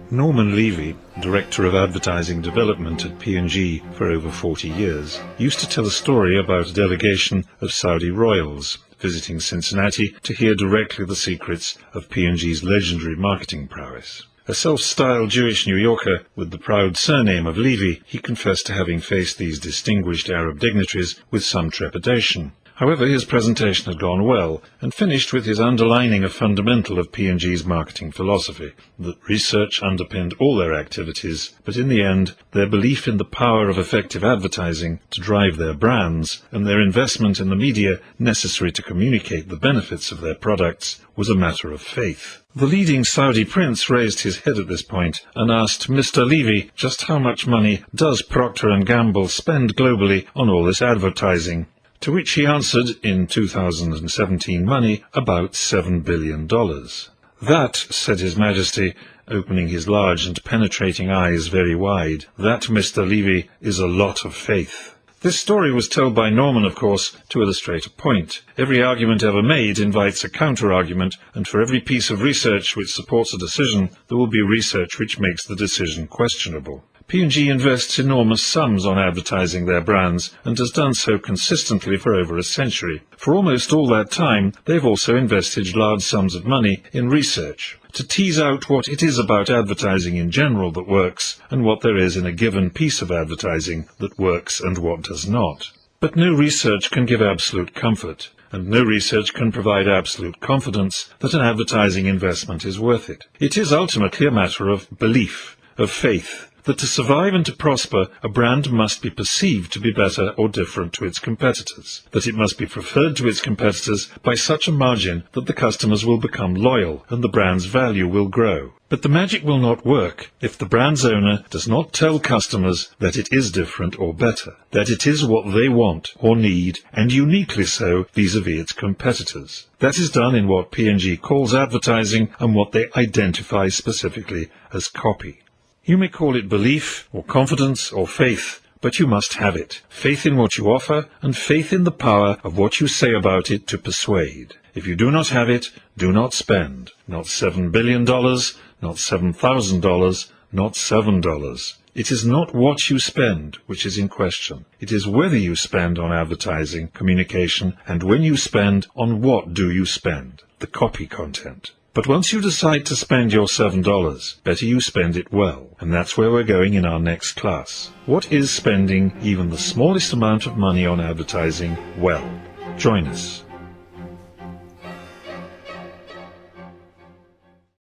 Norman Levy, Director of Advertising Development at P&G for over 40 years, used to tell a story about a delegation of Saudi royals visiting Cincinnati to hear directly the secrets of P&G's legendary marketing prowess. A self-styled Jewish New Yorker with the proud surname of Levy, he confessed to having faced these distinguished Arab dignitaries with some trepidation. However, his presentation had gone well, and finished with his underlining a fundamental of P&G's marketing philosophy, that research underpinned all their activities, but in the end, their belief in the power of effective advertising to drive their brands, and their investment in the media necessary to communicate the benefits of their products, was a matter of faith. The leading Saudi prince raised his head at this point and asked Mr. Levy just how much money does Procter Gamble spend globally on all this advertising? To which he answered, in 2017 money, about $7 billion. That, said His Majesty, opening his large and penetrating eyes very wide, that, Mr. Levy, is a lot of faith. This story was told by Norman, of course, to illustrate a point. Every argument ever made invites a counter-argument, and for every piece of research which supports a decision, there will be research which makes the decision questionable. P&G invests enormous sums on advertising their brands and has done so consistently for over a century. For almost all that time, they've also invested large sums of money in research to tease out what it is about advertising in general that works and what there is in a given piece of advertising that works and what does not. But no research can give absolute comfort, and no research can provide absolute confidence that an advertising investment is worth it. It is ultimately a matter of belief, of faith, that to survive and to prosper, a brand must be perceived to be better or different to its competitors, that it must be preferred to its competitors by such a margin that the customers will become loyal and the brand's value will grow. But the magic will not work if the brand's owner does not tell customers that it is different or better, that it is what they want or need, and uniquely so vis-à-vis its competitors. That is done in what P&G calls advertising and what they identify specifically as copy. You may call it belief, or confidence, or faith, but you must have it. Faith in what you offer, and faith in the power of what you say about it to persuade. If you do not have it, do not spend. Not $7 billion, not $7,000, not $7. It is not what you spend which is in question. It is whether you spend on advertising, communication, and when you spend, on what do you spend? The copy content. But once you decide to spend your $7, better you spend it well. And that's where we're going in our next class. What is spending even the smallest amount of money on advertising well? Join us.